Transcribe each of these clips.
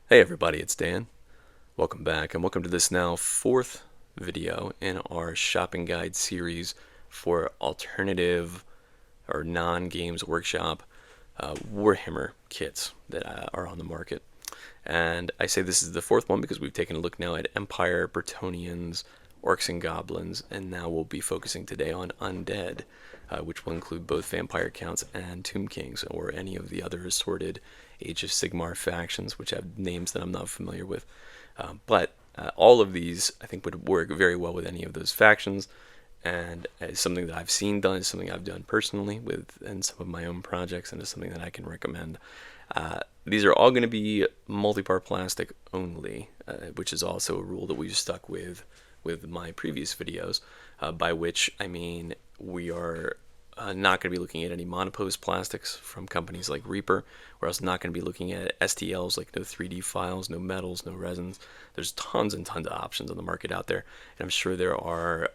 Hey everybody, it's Dan. Welcome back, and welcome to this now fourth video in our shopping guide series for alternative or non-games workshop Warhammer kits that are on the market. And I say this is the fourth one because we've taken a look now at Empire, Bretonnians, Orcs and Goblins, and now we'll be focusing today on Undead, which will include both Vampire Counts and Tomb Kings, or any of the other assorted Age of Sigmar factions, which have names that I'm not familiar with. But all of these, I think, would work very well with any of those factions, and it's something that I've seen done, it's something I've done personally with in some of my own projects, and it's something that I can recommend. These are all going to be multi-part plastic only, which is also a rule that we've stuck with my previous videos, by which I mean we are not going to be looking at any monopose plastics from companies like Reaper. We're also not going to be looking at STLs, like no 3D files, no metals, no resins. There's tons and tons of options on the market out there, and I'm sure there are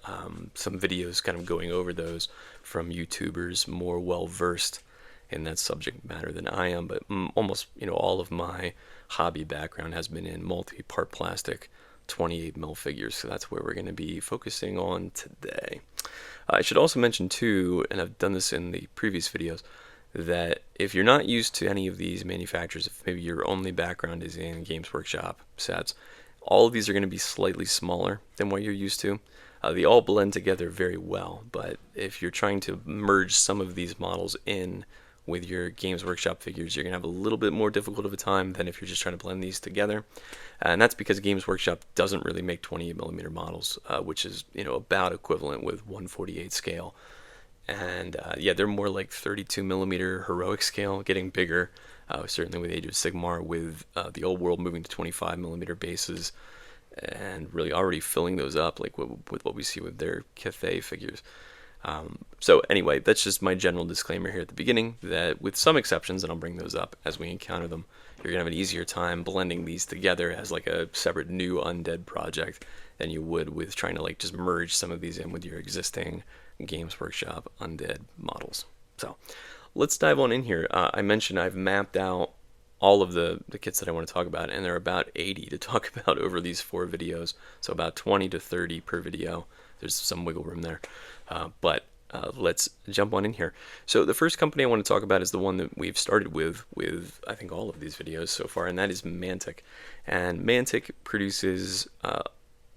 some videos kind of going over those from YouTubers more well versed in that subject matter than I am. But almost all of my hobby background has been in multi-part plastic 28 mil figures, so that's where we're going to be focusing on today. I should also mention too, and I've done this in the previous videos, that if you're not used to any of these manufacturers, if maybe your only background is in Games Workshop sets, all of these are going to be slightly smaller than what you're used to. They all blend together very well, but if you're trying to merge some of these models in with your Games Workshop figures, you're going to have a little bit more difficult of a time than if you're just trying to blend these together. And that's because Games Workshop doesn't really make 28mm models, which is about equivalent with 1/48 scale. And yeah, they're more like 32mm heroic scale, getting bigger, certainly with Age of Sigmar, with the old world moving to 25mm bases, and really already filling those up, like with what we see with their Cathay figures. So anyway, that's just my general disclaimer here at the beginning, that with some exceptions, and I'll bring those up as we encounter them, you're going to have an easier time blending these together as like a separate new Undead project than you would with trying to like just merge some of these in with your existing Games Workshop Undead models. So let's dive on in here. I mentioned I've mapped out all of the kits that I want to talk about, and there are about 80 to talk about over these 4 videos, so about 20 to 30 per video. There's some wiggle room there. But let's jump on in here. So the first company I want to talk about is the one that we've started with I think all of these videos so far, and that is Mantic. And Mantic produces a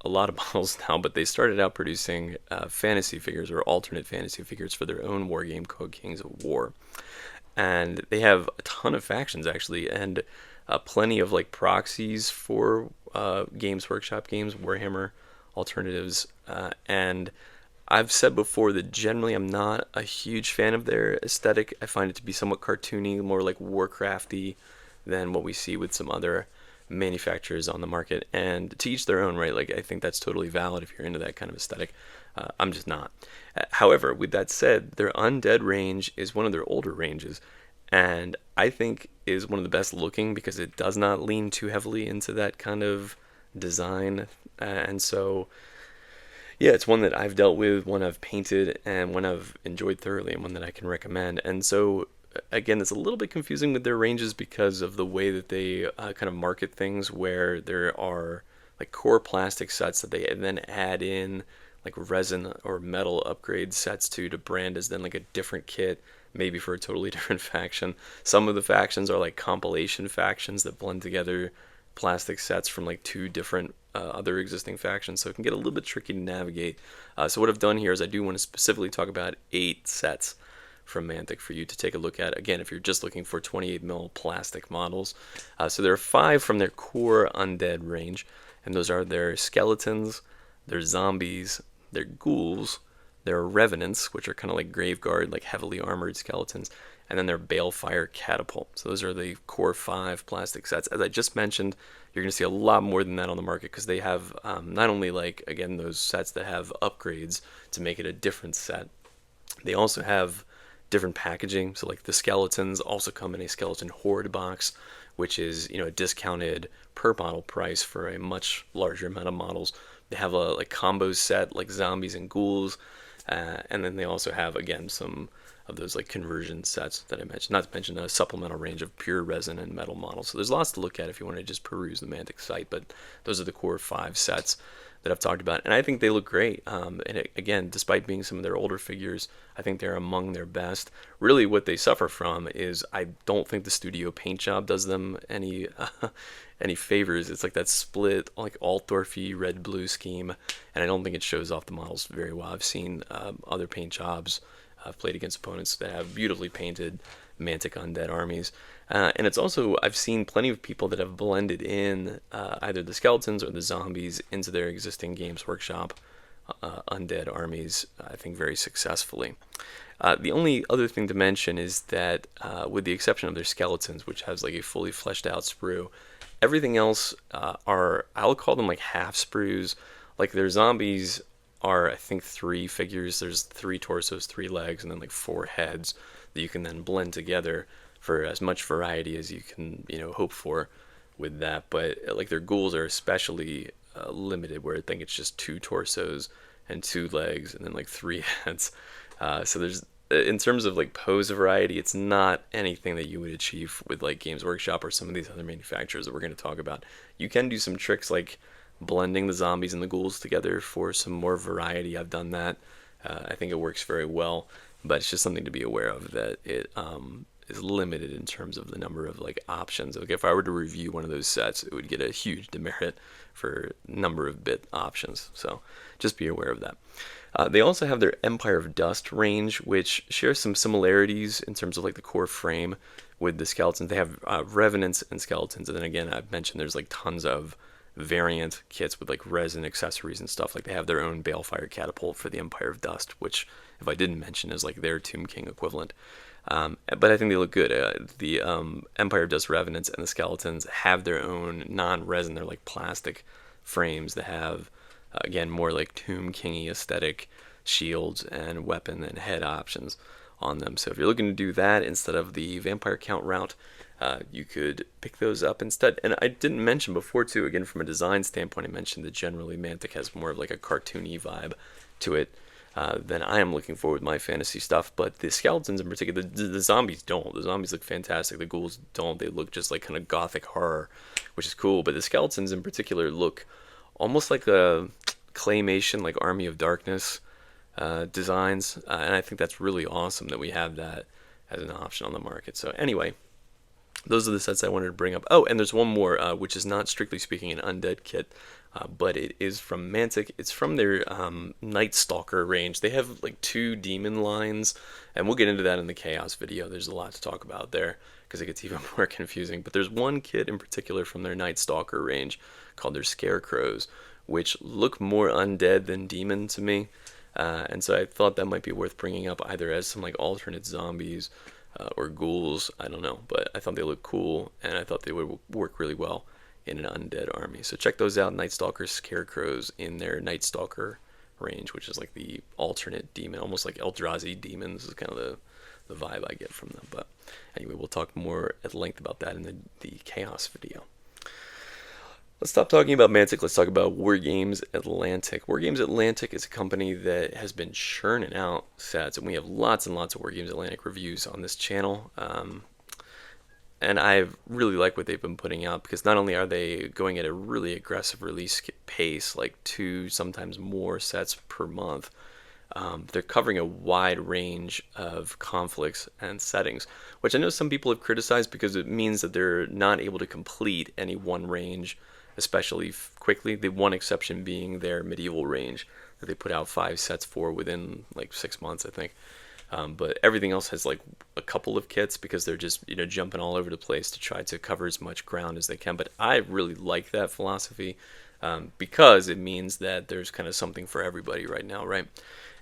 lot of models now, but they started out producing fantasy figures or alternate fantasy figures for their own war game called Kings of War. And they have a ton of factions actually, and plenty of like proxies for Games Workshop games, Warhammer alternatives, and I've said before that generally I'm not a huge fan of their aesthetic. I find it to be somewhat cartoony, more like Warcrafty than what we see with some other manufacturers on the market. And to each their own, right? Like I think that's totally valid if you're into that kind of aesthetic. I'm just not. However, with that said, their Undead range is one of their older ranges, and I think is one of the best looking because it does not lean too heavily into that kind of design. And so yeah, it's one that I've dealt with, one I've painted, and one I've enjoyed thoroughly, and one that I can recommend. And so, again, it's a little bit confusing with their ranges because of the way that they kind of market things, where there are like core plastic sets that they then add in like resin or metal upgrade sets to brand as then like a different kit, maybe for a totally different faction. Some of the factions are like compilation factions that blend together plastic sets from like 2 different other existing factions, so it can get a little bit tricky to navigate. So what I've done here is I do want to specifically talk about 8 sets from Mantic for you to take a look at, again, if you're just looking for 28mm plastic models. So there are 5 from their core Undead range, and those are their skeletons, their zombies, their ghouls, their revenants, which are kind of like Graveguard, like heavily armored skeletons, and then their Balefire Catapult. So those are the core 5 plastic sets. As I just mentioned, you're going to see a lot more than that on the market because they have not only like, again, those sets that have upgrades to make it a different set, they also have different packaging. So like the skeletons also come in a skeleton horde box, which is a discounted per model price for a much larger amount of models. They have a like combo set like zombies and ghouls And then they also have, again, some of those like conversion sets that I mentioned, not to mention a supplemental range of pure resin and metal models. So there's lots to look at if you want to just peruse the Mantic site, but those are the core 5 sets that I've talked about, and I think they look great. Again, despite being some of their older figures, I think they're among their best. Really, what they suffer from is I don't think the studio paint job does them any any favors. It's like that split, like Altdorfy red-blue scheme, and I don't think it shows off the models very well. I've seen other paint jobs. I've played against opponents that have beautifully painted Mantic Undead armies. And it's also, I've seen plenty of people that have blended in either the skeletons or the zombies into their existing Games Workshop Undead armies, I think, very successfully. The only other thing to mention is that, with the exception of their skeletons, which has like a fully fleshed out sprue, everything else are, I'll call them like half sprues. Like their zombies are, I think, 3 figures. There's 3 torsos, 3 legs, and then like 4 heads that you can then blend together for as much variety as you can, hope for with that. But like their ghouls are especially limited, where I think it's just 2 torsos and 2 legs, and then like 3 heads. So there's, in terms of like pose variety, it's not anything that you would achieve with like Games Workshop or some of these other manufacturers that we're going to talk about. You can do some tricks like blending the zombies and the ghouls together for some more variety. I've done that. I think it works very well, but it's just something to be aware of, that it is limited in terms of the number of like options. Like if I were to review one of those sets, it would get a huge demerit for number of bit options. So just be aware of that. They also have their Empire of Dust range, which shares some similarities in terms of like the core frame with the skeletons. They have revenants and skeletons, and then again, I've mentioned there's like tons of variant kits with like resin accessories and stuff. Like they have their own Balefire catapult for the Empire of Dust, which, if I didn't mention, is like their Tomb King equivalent. But I think they look good. The Empire of Dust revenants and the skeletons have their own non-resin. They're like plastic frames that have, again, more like Tomb King-y aesthetic shields and weapon and head options on them. So if you're looking to do that instead of the vampire count route, you could pick those up instead. And I didn't mention before too, again, from a design standpoint, I mentioned that generally Mantic has more of like a cartoony vibe to it than I am looking for with my fantasy stuff. But the skeletons in particular, the zombies don't. The zombies look fantastic. The ghouls don't. They look just like kind of gothic horror, which is cool. But the skeletons in particular look almost like a claymation, like Army of Darkness designs. And I think that's really awesome that we have that as an option on the market. So anyway, those are the sets I wanted to bring up. Oh, and there's one more, which is not strictly speaking an Undead kit, but it is from Mantic. It's from their Night Stalker range. They have like 2 demon lines, and we'll get into that in the Chaos video. There's a lot to talk about there because it gets even more confusing. But there's one kit in particular from their Night Stalker range called their Scarecrows, which look more undead than demon to me. And so I thought that might be worth bringing up either as some like alternate zombies or ghouls, I don't know, but I thought they looked cool, and I thought they would work really well in an undead army. So check those out, Night Stalker Scarecrows in their Night Stalker range, which is like the alternate demon, almost like Eldrazi demons is kind of the vibe I get from them. But anyway, we'll talk more at length about that in the Chaos video. Let's stop talking about Mantic. Let's talk about Wargames Atlantic. Wargames Atlantic is a company that has been churning out sets, and we have lots and lots of Wargames Atlantic reviews on this channel. And I really like what they've been putting out, because not only are they going at a really aggressive release pace, like 2, sometimes more sets per month, they're covering a wide range of conflicts and settings, which I know some people have criticized because it means that they're not able to complete any one range especially quickly. The one exception being their medieval range that they put out 5 sets for within like 6 months, I think. But everything else has like a couple of kits because they're just jumping all over the place to try to cover as much ground as they can. But I really like that philosophy because it means that there's kind of something for everybody right now, right?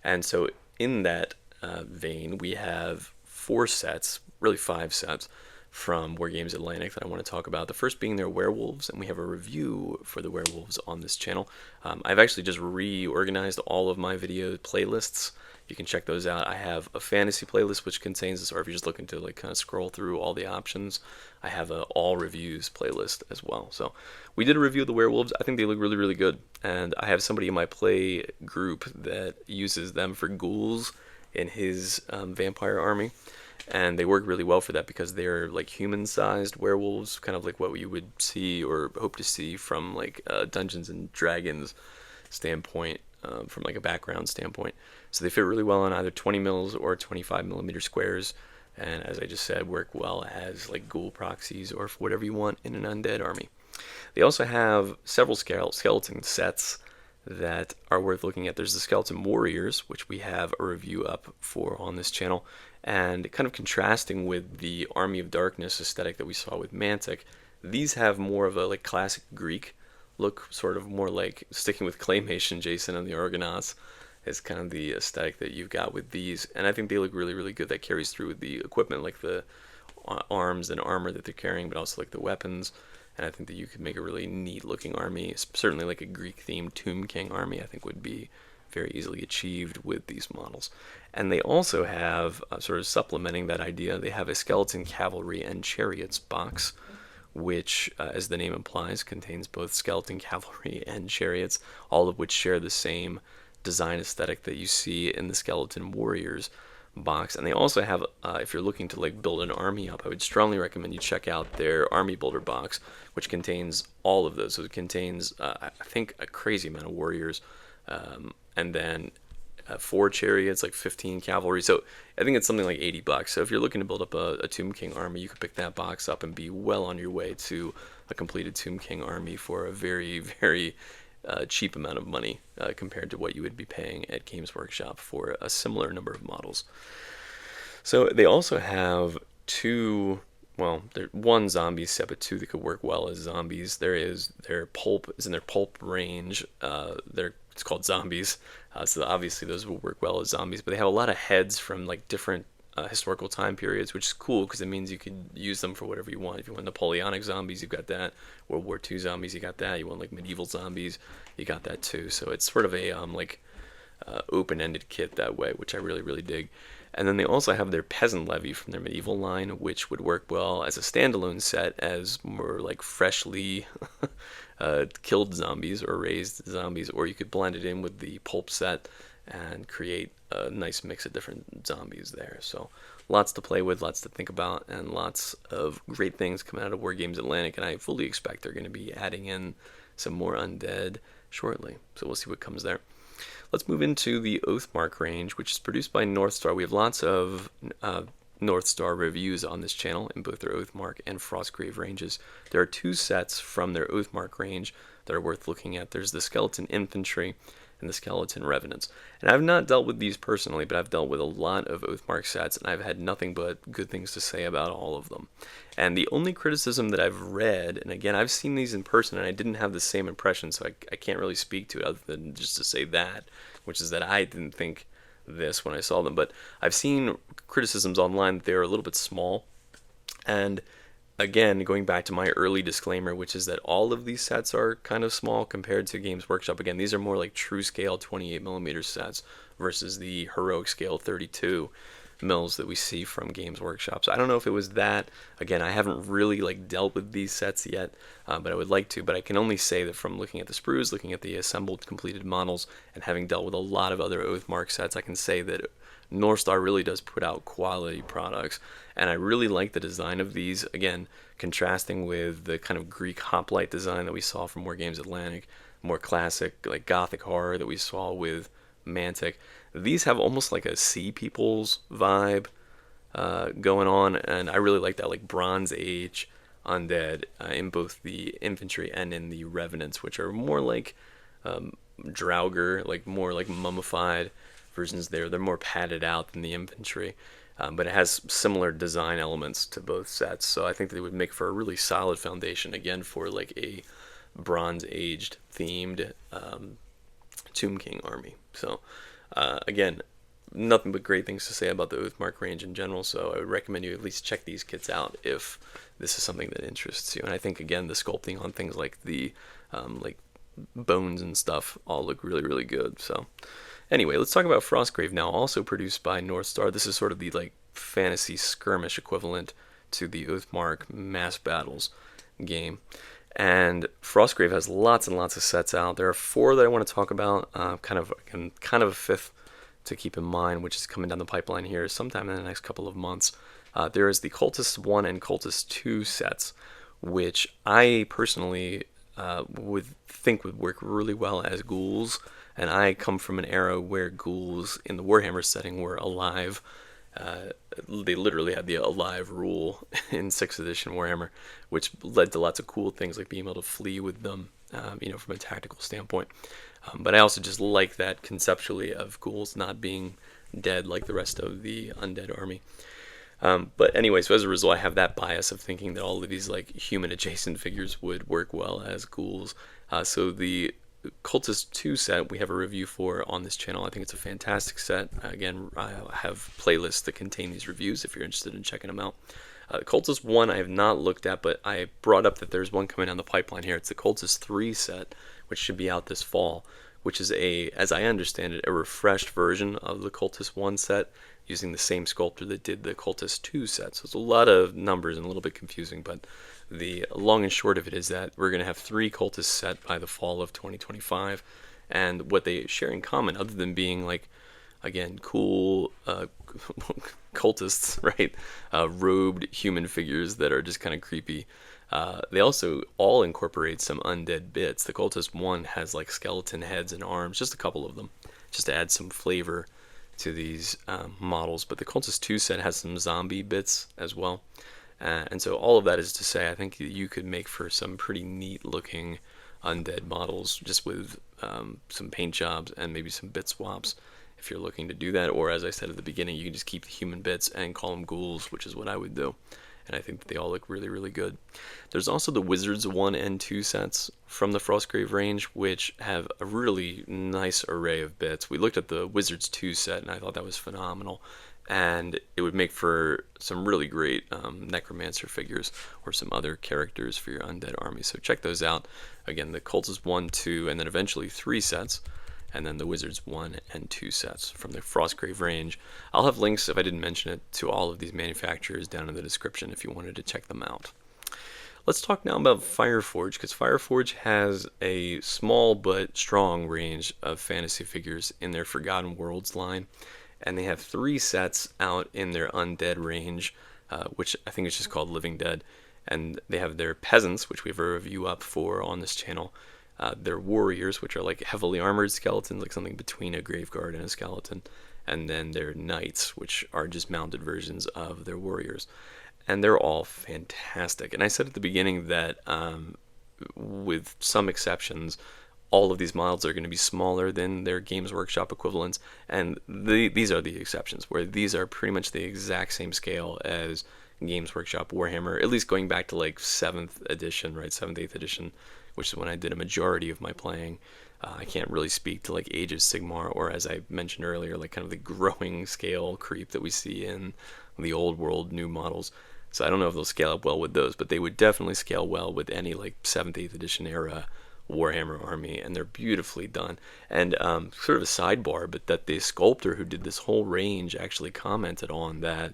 And so in that vein, we have 4 sets, really 5 sets, from Wargames Atlantic that I want to talk about. The first being their werewolves, and we have a review for the werewolves on this channel. I've actually just reorganized all of my video playlists you can check those out. I have a fantasy playlist which contains this, or if you're just looking to like kind of scroll through all the options, I have a all reviews playlist as well. So we did a review of the werewolves. I think they look really, really good, and I have somebody in my play group that uses them for ghouls in his vampire army, and they work really well for that because they're like human-sized werewolves, kind of like what you would see or hope to see from like Dungeons and Dragons standpoint, from like a background standpoint. So they fit really well on either 20 mils or 25 millimeter squares, and as I just said, work well as like ghoul proxies or for whatever you want in an undead army. They also have several skeleton sets that are worth looking at. There's the Skeleton Warriors, which we have a review up for on this channel, and kind of contrasting with the Army of Darkness aesthetic that we saw with Mantic, these have more of a like classic Greek look, sort of more like sticking with claymation. Jason and the Argonauts is kind of the aesthetic that you've got with these, and I think they look really, really good. That carries through with the equipment, like the arms and armor that they're carrying, but also like the weapons. And I think that you could make a really neat looking army, certainly like a Greek themed Tomb King army, I think would be very easily achieved with these models. And they also have, sort of supplementing that idea, they have a Skeleton Cavalry and Chariots box, which, as the name implies, contains both Skeleton Cavalry and Chariots, all of which share the same design aesthetic that you see in the Skeleton Warriors box. And they also have, if you're looking to like build an army up, I would strongly recommend you check out their Army Builder box, which contains all of those. So it contains, I think, a crazy amount of warriors, and then 4 chariots, like 15 cavalry. So I think it's something like $80. So if you're looking to build up a Tomb King army, you could pick that box up and be well on your way to a completed Tomb King army for a very, very cheap amount of money compared to what you would be paying at Games Workshop for a similar number of models. So they also have one zombie set, but 2 that could work well as zombies. Their pulp is in their pulp range. It's called zombies, so obviously those will work well as zombies. But they have a lot of heads from like different historical time periods, which is cool because it means you could use them for whatever you want. If you want Napoleonic zombies, you've got that. World War II zombies, you got that. You want like medieval zombies, you got that too. So it's sort of a open-ended kit that way, which I really, really dig. And then they also have their Peasant Levy from their medieval line, which would work well as a standalone set as more like freshly killed zombies or raised zombies, or you could blend it in with the pulp set and create a nice mix of different zombies there. So lots to play with, lots to think about, and lots of great things coming out of Wargames Atlantic, and I fully expect they're going to be adding in some more Undead shortly. So we'll see what comes there. Let's move into the Oathmark range, which is produced by Northstar. We have lots of Northstar reviews on this channel in both their Oathmark and Frostgrave ranges. There are 2 sets from their Oathmark range that are worth looking at. There's the Skeleton Infantry and the Skeleton Revenants. And I've not dealt with these personally, but I've dealt with a lot of Oathmark sets, and I've had nothing but good things to say about all of them. And the only criticism that I've read, and again, I've seen these in person, and I didn't have the same impression, so I can't really speak to it other than just to say that, which is that I didn't think this when I saw them. But I've seen criticisms online that they're a little bit small, and again, going back to my early disclaimer, which is that all of these sets are kind of small compared to Games Workshop. Again, these are more like true scale 28mm sets versus the heroic scale 32 mils that we see from Games Workshop. So I don't know if it was that. Again, I haven't really like dealt with these sets yet, but I would like to. But I can only say that from looking at the sprues, looking at the assembled completed models, and having dealt with a lot of other Oathmark sets, I can say that Northstar really does put out quality products, and I really like the design of these. Again, contrasting with the kind of Greek hoplite design that we saw from Wargames Atlantic, more classic like gothic horror that we saw with Mantic. These have almost like a Sea Peoples vibe going on, and I really like that, like Bronze Age undead in both the infantry and in the revenants, which are more like Draugr, like more like mummified versions there. They're more padded out than the infantry, but it has similar design elements to both sets, so I think they would make for a really solid foundation, again, for like a Bronze Aged themed Tomb King army. So again, nothing but great things to say about the Oathmark range in general, so I would recommend you at least check these kits out if this is something that interests you. And I think, again, the sculpting on things like the like bones and stuff all look really, really good. So Anyway, let's talk about Frostgrave now, also produced by North Star. This is sort of the like fantasy skirmish equivalent to the Oathmark Mass Battles game. And Frostgrave has lots and lots of sets out. There are four that I want to talk about, kind of a fifth to keep in mind, which is coming down the pipeline here sometime in the next couple of months. There is the Cultist 1 and Cultist 2 sets, which I personally would think would work really well as ghouls. And I come from an era where ghouls in the Warhammer setting were alive. They literally had the alive rule in 6th edition Warhammer, which led to lots of cool things like being able to flee with them, from a tactical standpoint. But I also just like that conceptually of ghouls not being dead like the rest of the undead army. But anyway, so as a result, I have that bias of thinking that all of these like human adjacent figures would work well as ghouls. So the Cultist 2 set we have a review for on this channel. I think it's a fantastic set. Again, I have playlists that contain these reviews if you're interested in checking them out. Cultist 1 I have not looked at, but I brought up that there's one coming down the pipeline here. It's the Cultist 3 set, which should be out this fall, which is as I understand it, a refreshed version of the Cultist 1 set using the same sculptor that did the Cultist 2 set. So it's a lot of numbers and a little bit confusing, but the long and short of it is that we're going to have 3 Cultists set by the fall of 2025, and what they share in common, other than being like, again, cool cultists, right? Robed human figures that are just kind of creepy. They also all incorporate some undead bits. The Cultist 1 has like skeleton heads and arms, just a couple of them, just to add some flavor to these models. But the Cultist 2 set has some zombie bits as well. And so all of that is to say, I think you could make for some pretty neat looking undead models just with some paint jobs and maybe some bit swaps if you're looking to do that. Or as I said at the beginning, you can just keep the human bits and call them ghouls, which is what I would do. And I think that they all look really, really good. There's also the Wizards 1 and 2 sets from the Frostgrave range, which have a really nice array of bits. We looked at the Wizards 2 set, and I thought that was phenomenal. And it would make for some really great necromancer figures or some other characters for your undead army. So check those out. Again, the Cultist 1, 2, and then eventually 3 sets. And then the Wizards 1 and 2 sets from the Frostgrave range. I'll have links, if I didn't mention it, to all of these manufacturers down in the description if you wanted to check them out. Let's talk now about Fireforge, because Fireforge has a small but strong range of fantasy figures in their Forgotten Worlds line. And they have 3 sets out in their Undead range, which I think is just called Living Dead. And they have their Peasants, which we have a review up for on this channel. Their Warriors, which are like heavily armored skeletons, like something between a Graveguard and a skeleton. And then their Knights, which are just mounted versions of their Warriors. And they're all fantastic. And I said at the beginning that with some exceptions, all of these models are going to be smaller than their Games Workshop equivalents, and these are the exceptions, where these are pretty much the exact same scale as Games Workshop Warhammer, at least going back to like 7th edition, right, 7th, 8th edition, which is when I did a majority of my playing. I can't really speak to like Age of Sigmar, or as I mentioned earlier, like kind of the growing scale creep that we see in the old world new models. So I don't know if they'll scale up well with those, but they would definitely scale well with any like 7th, 8th edition era Warhammer army, and they're beautifully done. And sort of a sidebar, but that the sculptor who did this whole range actually commented on that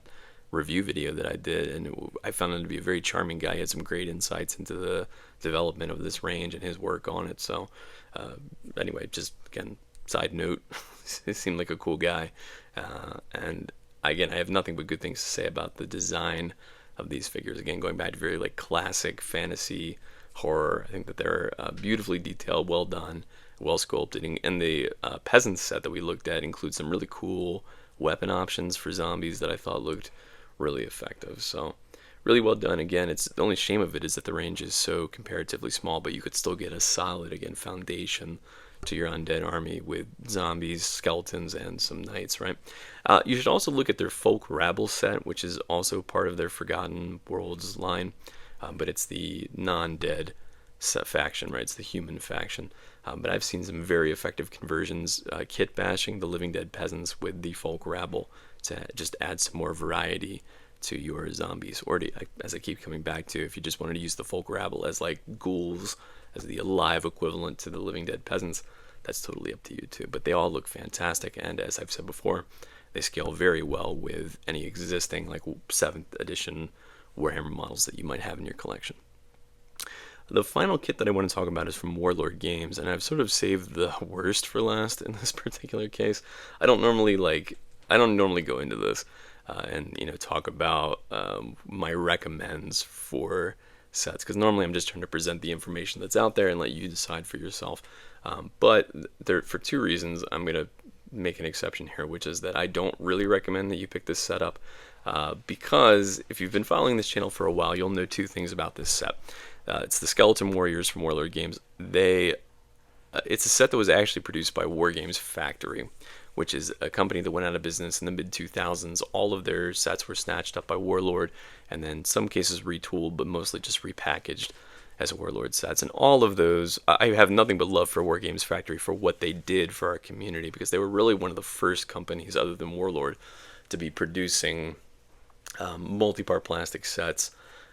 review video that I did, and I found him to be a very charming guy. He had some great insights into the development of this range and his work on it. So anyway, just again, side note, he seemed like a cool guy. And again, I have nothing but good things to say about the design of these figures. Again, going back to very like classic fantasy horror. I think that they're beautifully detailed, well done, well sculpted. And the Peasants set that we looked at includes some really cool weapon options for zombies that I thought looked really effective. So really well done. Again, it's the only shame of it is that the range is so comparatively small, but you could still get a solid, again, foundation to your undead army with zombies, skeletons, and some knights, right? You should also look at their Folk Rabble set, which is also part of their Forgotten Worlds line. But it's the non-dead faction, right? It's the human faction. But I've seen some very effective conversions, kit bashing the Living Dead Peasants with the Folk Rabble to just add some more variety to your zombies. Or as I keep coming back to, if you just wanted to use the Folk Rabble as like ghouls, as the alive equivalent to the Living Dead Peasants, that's totally up to you too. But they all look fantastic, and as I've said before, they scale very well with any existing like 7th edition Warhammer models that you might have in your collection. The final kit that I want to talk about is from Warlord Games, and I've sort of saved the worst for last in this particular case. I don't normally go into this and talk about my recommends for sets, because normally I'm just trying to present the information that's out there and let you decide for yourself. But for 2 reasons, I'm going to make an exception here, which is that I don't really recommend that you pick this set up, because if you've been following this channel for a while, you'll know 2 things about this set. It's the Skeleton Warriors from Warlord Games. It's a set that was actually produced by Wargames Factory, which is a company that went out of business in the mid-2000s. All of their sets were snatched up by Warlord, and then some cases retooled, but mostly just repackaged as Warlord sets. And all of those, I have nothing but love for Wargames Factory for what they did for our community, because they were really one of the first companies, other than Warlord, to be producing multi-part plastic sets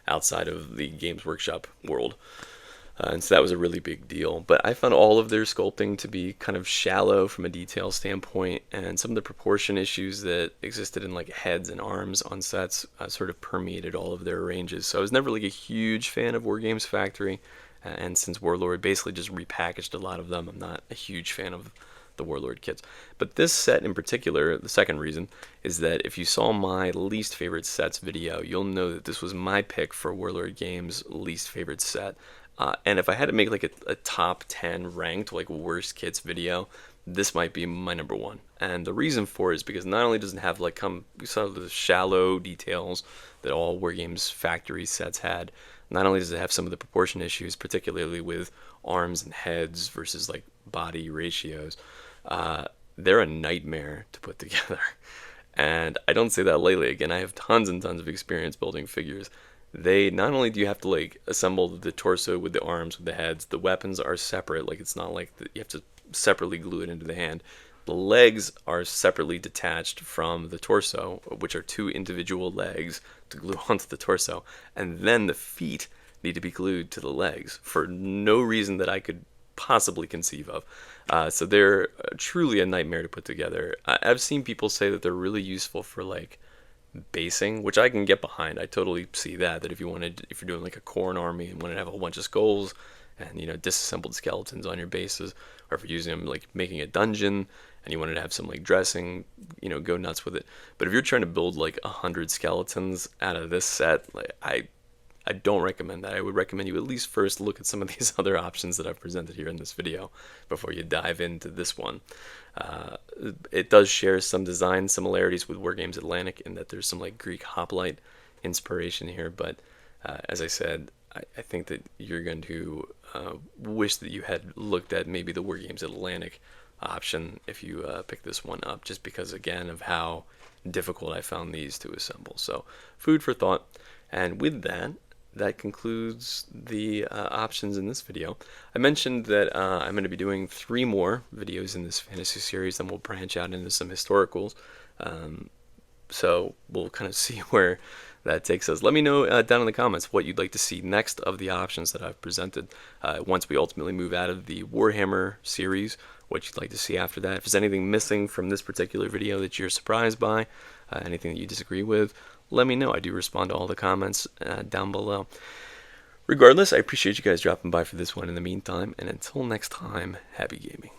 outside of the Games Workshop world. And so that was a really big deal. But I found all of their sculpting to be kind of shallow from a detail standpoint, and some of the proportion issues that existed in like heads and arms on sets sort of permeated all of their ranges. So I was never like a huge fan of Wargames Factory, and since Warlord basically just repackaged a lot of them, I'm not a huge fan of the Warlord kits. But this set in particular, the second reason, is that if you saw my least favorite sets video, you'll know that this was my pick for Warlord Games' least favorite set. And if I had to make like a top 10 ranked like worst kits video, this might be my number 1. And the reason for it is because not only does it have like some of the shallow details that all Wargames Factory sets had, not only does it have some of the proportion issues, particularly with arms and heads versus like body ratios, they're a nightmare to put together. And I don't say that lightly. Again, I have tons and tons of experience building figures. They not only do you have to like assemble the torso with the arms, with the heads, the weapons are separate. Like it's not like you have to separately glue it into the hand. The legs are separately detached from the torso, which are 2 individual legs to glue onto the torso. And then the feet need to be glued to the legs for no reason that I could possibly conceive of. So they're truly a nightmare to put together. I've seen people say that they're really useful for like basing, which I can get behind. I totally see that if you're doing like a Khorne army and want to have a whole bunch of skulls and disassembled skeletons on your bases, or if you're using them like making a dungeon and you wanted to have some like dressing, go nuts with it. But if you're trying to build like 100 skeletons out of this set, like I don't recommend that. I would recommend you at least first look at some of these other options that I've presented here in this video before you dive into this one. It does share some design similarities with Wargames Atlantic in that there's some like Greek hoplite inspiration here, but as I said, I think that you're going to wish that you had looked at maybe the Wargames Atlantic option if you pick this one up, just because again of how difficult I found these to assemble. So food for thought. And with that concludes the options in this video. I mentioned that I'm going to be doing 3 more videos in this fantasy series, then we'll branch out into some historicals. So we'll kind of see where that takes us. Let me know down in the comments what you'd like to see next of the options that I've presented. Once we ultimately move out of the Warhammer series, what you'd like to see after that. If there's anything missing from this particular video that you're surprised by, anything that you disagree with, let me know. I do respond to all the comments down below. Regardless, I appreciate you guys dropping by for this one in the meantime, and until next time, happy gaming.